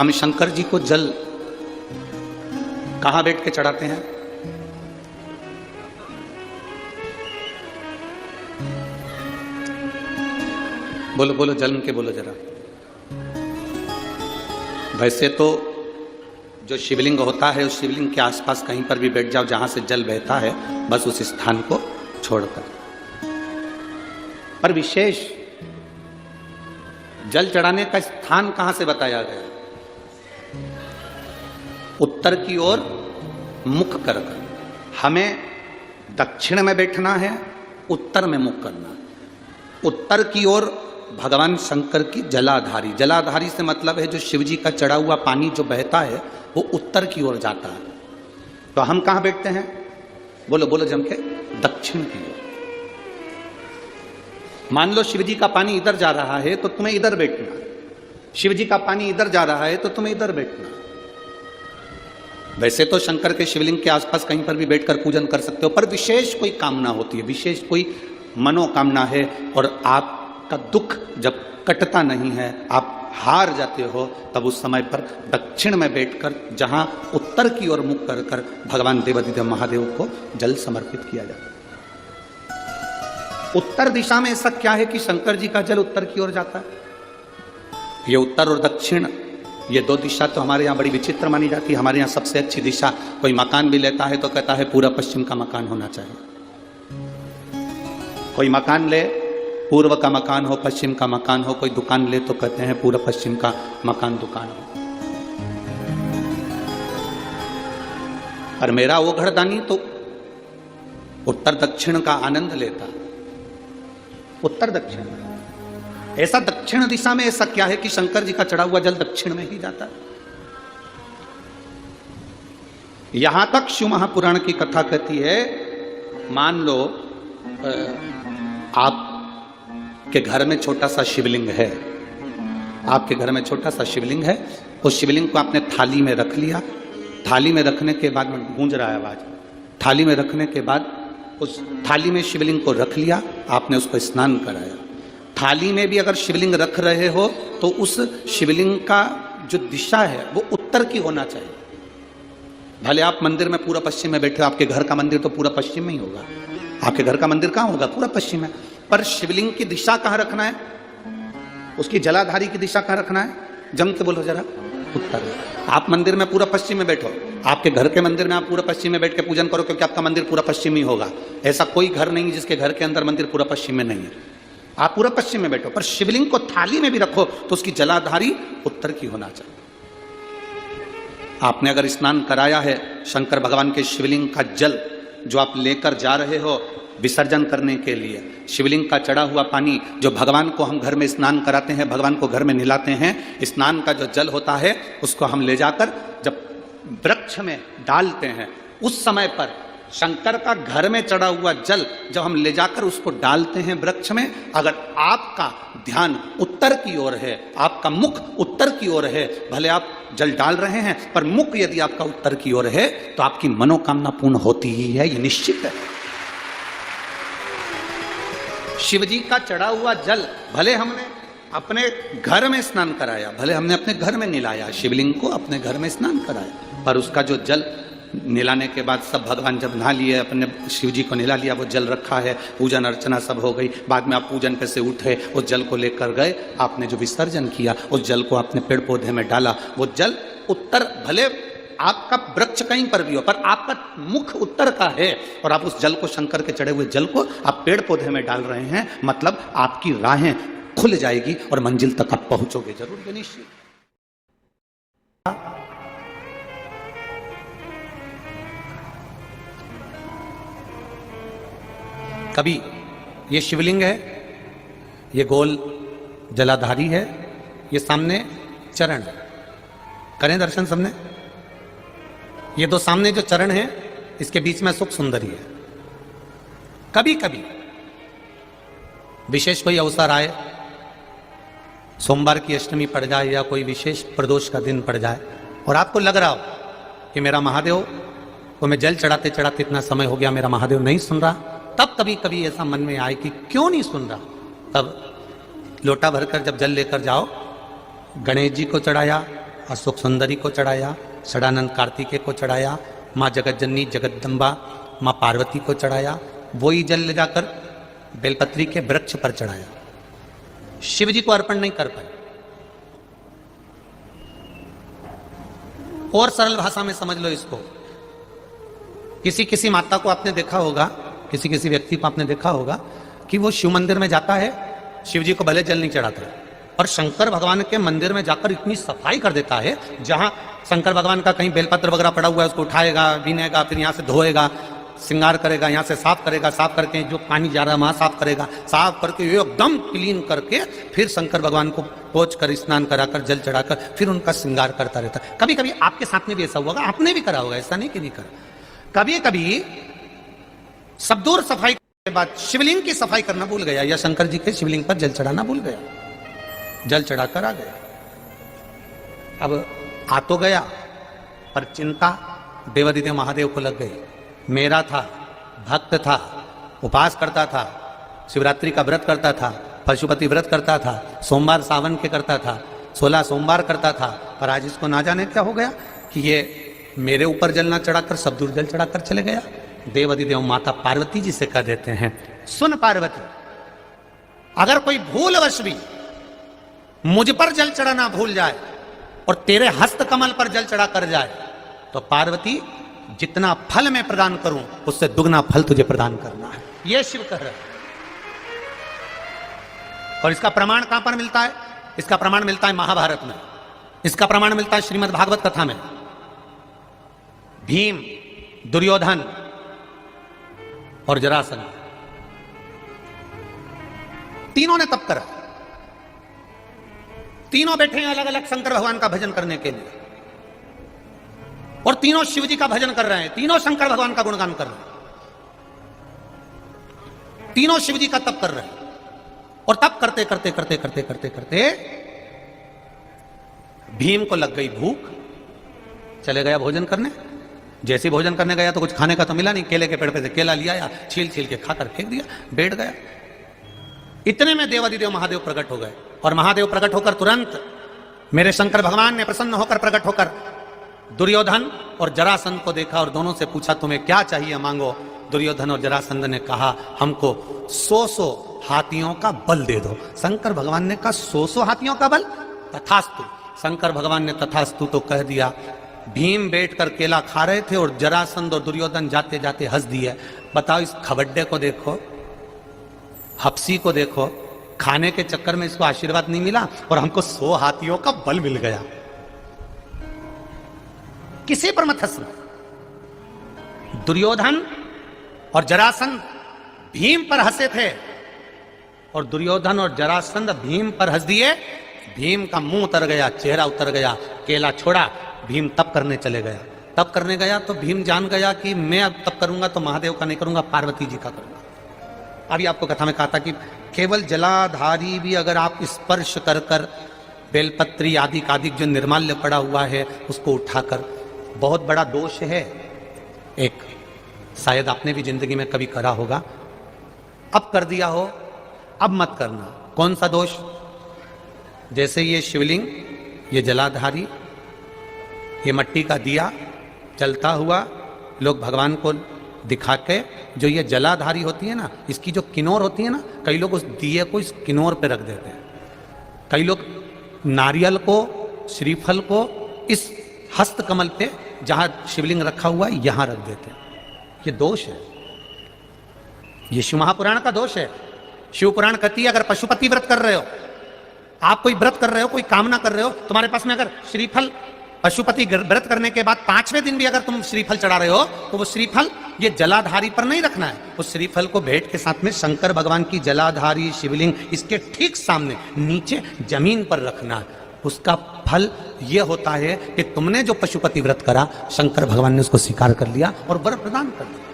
हम शंकर जी को जल कहां बैठ के चढ़ाते हैं? बोलो बोलो, जल के बोलो जरा। वैसे तो जो शिवलिंग होता है उस शिवलिंग के आसपास कहीं पर भी बैठ जाओ जहां से जल बहता है, बस उस स्थान को छोड़कर। पर विशेष जल चढ़ाने का स्थान कहां से बताया गया? उत्तर की ओर मुख कर। हमें दक्षिण में बैठना है, उत्तर में मुख करना। उत्तर की ओर भगवान शंकर की जलाधारी, जलाधारी से मतलब है जो शिव जी का चढ़ा हुआ पानी जो बहता है वो उत्तर की ओर जाता है। तो हम कहां बैठते हैं? बोलो बोलो जम के, दक्षिण की ओर। मान लो शिव जी का पानी इधर जा रहा है तो तुम्हें इधर बैठना, शिव जी का पानी इधर जा रहा है तो तुम्हें इधर बैठना। वैसे तो शंकर के शिवलिंग के आसपास कहीं पर भी बैठकर पूजन कर सकते हो, पर विशेष कोई कामना होती है, विशेष कोई मनोकामना है और आपका दुख जब कटता नहीं है, आप हार जाते हो, तब उस समय पर दक्षिण में बैठकर जहां उत्तर की ओर मुख कर कर भगवान देवाधिदेव महादेव को जल समर्पित किया जाता है। उत्तर दिशा में ऐसा क्या है कि शंकर जी का जल उत्तर की ओर जाता है? ये उत्तर और दक्षिण, ये दो दिशा तो हमारे यहाँ बड़ी विचित्र मानी जाती है। हमारे यहाँ सबसे अच्छी दिशा, कोई मकान भी लेता है तो कहता है पूरा पश्चिम का मकान होना चाहिए। कोई मकान ले, पूर्व का मकान हो, पश्चिम का मकान हो। कोई दुकान ले तो कहते हैं पूरा पश्चिम का मकान दुकान हो। और मेरा वो घरदानी तो उत्तर दक्षिण का आनंद लेता, उत्तर दक्षिण। ऐसा दक्षिण दिशा में ऐसा क्या है कि शंकर जी का चढ़ा हुआ जल दक्षिण में ही जाता है? यहां तक शिव महापुराण की कथा कहती है, मान लो आपके घर में छोटा सा शिवलिंग है, आपके घर में छोटा सा शिवलिंग है, उस शिवलिंग को आपने थाली में रख लिया। थाली में रखने के बाद, गूंज रहा है आवाज, थाली में रखने के बाद उस थाली में शिवलिंग को रख लिया, आपने उसको स्नान कराया। थाली में भी अगर शिवलिंग रख रहे हो तो उस शिवलिंग का जो दिशा है वो उत्तर की होना चाहिए। भले आप मंदिर में पूरा पश्चिम में बैठे हो, आपके घर का मंदिर तो पूरा पश्चिम में ही होगा, आपके घर का मंदिर कहाँ होगा? पूरा पश्चिम में। पर शिवलिंग की दिशा कहाँ रखना है? उसकी जलाधारी की दिशा कहाँ रखना है? जम के बोलो जरा, उत्तर। आप मंदिर में पूरा पश्चिम में बैठो, आपके घर के मंदिर में आप पूरा पश्चिम में बैठ के पूजन करो, क्योंकि आपका मंदिर पूरा पश्चिम ही होगा। ऐसा कोई घर नहीं जिसके घर के अंदर मंदिर पूरा पश्चिम में नहीं है। आप पूरा पश्चिम में बैठो, पर शिवलिंग को थाली में भी रखो तो उसकी जलाधारी उत्तर की होना चाहिए। आपने अगर स्नान कराया है, शंकर भगवान के शिवलिंग का जल जो आप लेकर जा रहे हो विसर्जन करने के लिए, शिवलिंग का चढ़ा हुआ पानी जो भगवान को हम घर में स्नान कराते हैं, भगवान को घर में नहलाते हैं, स्नान का जो जल होता है उसको हम ले जाकर जब वृक्ष में डालते हैं, उस समय पर शंकर का घर में चढ़ा हुआ जल जब हम ले जाकर उसको डालते हैं वृक्ष में, अगर आपका ध्यान उत्तर की ओर है, आपका मुख उत्तर की ओर है, भले आप जल डाल रहे हैं पर मुख यदि आपका उत्तर की ओर है तो आपकी मनोकामना पूर्ण होती ही है, ये निश्चित है। शिव जी का चढ़ा हुआ जल भले हमने अपने घर में स्नान कराया, भले हमने अपने घर में नहलाया, शिवलिंग को अपने घर में स्नान कराया, पर उसका जो जल नहलाने के बाद सब भगवान जब नहा लिए, अपने शिव जी को नहला लिया, वो जल रखा है, पूजन अर्चना सब हो गई, बाद में आप पूजन पे से उठे, उस जल को लेकर गए, आपने जो विसर्जन किया उस जल को आपने पेड़ पौधे में डाला, वो जल उत्तर, भले आपका वृक्ष कहीं पर भी हो पर आपका मुख उत्तर का है और आप उस जल को, शंकर के चढ़े हुए जल को आप पेड़ पौधे में डाल रहे हैं, मतलब आपकी राहें खुल जाएगी और मंजिल तक आप पहुंचोगे जरूर, ये निश्चित। कभी ये शिवलिंग है, ये गोल जलाधारी है, ये सामने चरण, करें दर्शन सबने। ये दो सामने जो चरण है इसके बीच में सुख सुंदरी है। कभी कभी विशेष कोई अवसर आए, सोमवार की अष्टमी पड़ जाए या कोई विशेष प्रदोष का दिन पड़ जाए और आपको लग रहा हो कि मेरा महादेव को मैं जल चढ़ाते चढ़ाते इतना समय हो गया, मेरा महादेव नहीं सुन रहा, तब कभी कभी ऐसा मन में आए कि क्यों नहीं सुन रहा, तब लोटा भरकर जब जल लेकर जाओ, गणेश जी को चढ़ाया, अशोक सुंदरी को चढ़ाया, षडानंद कार्तिकेय को चढ़ाया, माँ जगतजननी जगदम्बा माँ पार्वती को चढ़ाया, वही जल ले जाकर बेलपत्री के वृक्ष पर चढ़ाया। शिव जी को अर्पण नहीं कर पाए। और सरल भाषा में समझ लो इसको, किसी किसी माता को आपने देखा होगा, किसी किसी व्यक्ति को आपने देखा होगा कि वो शिव मंदिर में जाता है, शिव जी को भले जल नहीं चढ़ाता है, और शंकर भगवान के मंदिर में जाकर इतनी सफाई कर देता है, जहां शंकर भगवान का कहीं बेलपत्र वगैरह पड़ा हुआ है उसको उठाएगा, बीनेगा, फिर यहाँ से धोएगा, श्रृंगार करेगा, यहाँ से साफ करेगा, साफ करके जो पानी जा रहा है वहां साफ करेगा, साफ करके एकदम क्लीन करके फिर शंकर भगवान को पोंछ कर स्नान कराकर जल चढ़ाकर फिर उनका श्रृंगार करता रहता है। कभी कभी आपके साथ में भी ऐसा हुआ, आपने भी करा होगा, ऐसा नहीं कि नहीं करा। कभी कभी सब दूर सफाई के बाद शिवलिंग की सफाई करना भूल गया, या शंकर जी के शिवलिंग पर जल चढ़ाना भूल गया, जल चढ़ाकर आ गया। अब आ तो गया, पर चिंता देवादिदेव महादेव को लग गई। मेरा था, भक्त था, उपास करता था, शिवरात्रि का व्रत करता था, पशुपति व्रत करता था, सोमवार सावन के करता था, 16 सोमवार करता था, पर आज इसको ना जाने क्या हो गया कि ये मेरे ऊपर जल ना चढ़ाकर सब दूर जल चढ़ाकर चले गया। देवादिदेव माता पार्वती जी से कह देते हैं, सुन पार्वती, अगर कोई भूलवश भी मुझ पर जल चढ़ाना भूल जाए और तेरे हस्त कमल पर जल चढ़ा कर जाए, तो पार्वती जितना फल मैं प्रदान करूं उससे दुगना फल तुझे प्रदान करना है। यह शिव कह रहा है। और इसका प्रमाण कहां पर मिलता है? इसका प्रमाण मिलता है महाभारत में, इसका प्रमाण मिलता है श्रीमद् भागवत कथा में। भीम, दुर्योधन और जरासंध तीनों ने तप करा, तीनों बैठे हैं अलग अलग शंकर भगवान का भजन करने के लिए, और तीनों शिव जी का भजन कर रहे हैं, तीनों शंकर भगवान का गुणगान कर रहे हैं, तीनों शिव जी का तप कर रहे हैं। और तप करते करते करते करते करते करते भीम को लग गई भूख, चले गया भोजन करने। जैसे भोजन करने गया तो कुछ खाने का तो मिला नहीं, केले के पेड़ पे से केला लिया या छील छील के खाकर फेंक दिया, बैठ गया। इतने में देवादिदेव महादेव प्रकट हो गए, और महादेव प्रकट होकर तुरंत मेरे शंकर भगवान ने प्रसन्न होकर प्रकट होकर दुर्योधन और जरासंध को देखा और दोनों से पूछा, तुम्हें क्या चाहिए मांगो। दुर्योधन और जरासंध ने कहा, हमको 100 हाथियों का बल दे दो। शंकर भगवान ने कहा, 100 हाथियों का बल? तथास्तु। शंकर भगवान ने तथास्तु तो कह दिया। भीम बैठकर केला खा रहे थे और जरासंध और दुर्योधन जाते जाते हंस दिए। बताओ, इस खबड्डे को देखो, हफ्सी को देखो, खाने के चक्कर में इसको आशीर्वाद नहीं मिला और हमको 100 हाथियों का बल मिल गया। किसी पर मत हंसना। दुर्योधन और जरासंध भीम पर हंसे थे, और दुर्योधन और जरासंध भीम पर हंस दिए। भीम का मुंह उतर गया, चेहरा उतर गया, केला छोड़ा, भीम तप करने चले गया। तप करने गया तो भीम जान गया कि मैं अब तप करूंगा तो महादेव का नहीं करूंगा, पार्वती जी का करूंगा। अभी आपको कथा में कहा था कि केवल जलाधारी भी अगर आप स्पर्श कर कर बेलपत्री आदि कादिक जो निर्माल्य पड़ा हुआ है उसको उठाकर, बहुत बड़ा दोष है एक, शायद आपने भी जिंदगी में कभी करा होगा, अब कर दिया हो, अब मत करना। कौन सा दोष? जैसे ये शिवलिंग, ये जलाधारी, ये मट्टी का दिया जलता हुआ, लोग भगवान को दिखा के, जो ये जलाधारी होती है ना, इसकी जो किनोर होती है ना, कई लोग उस दिए को इस किनोर पे रख देते हैं। कई लोग नारियल को, श्रीफल को इस हस्त कमल पे जहां शिवलिंग रखा हुआ है यहां रख देते हैं। ये दोष है, ये शिव महापुराण का दोष है। शिव पुराण कहती है, अगर पशुपति व्रत कर रहे हो, आप कोई व्रत कर रहे हो, कोई कामना कर रहे हो, तुम्हारे पास में अगर श्रीफल, पशुपति व्रत करने के बाद 5वें दिन भी अगर तुम श्रीफल चढ़ा रहे हो, तो वो श्रीफल ये जलाधारी पर नहीं रखना है। उस श्रीफल को भेंट के साथ में शंकर भगवान की जलाधारी शिवलिंग इसके ठीक सामने नीचे जमीन पर रखना है। उसका फल यह होता है कि तुमने जो पशुपति व्रत करा, शंकर भगवान ने उसको स्वीकार कर लिया और वर प्रदान कर दिया।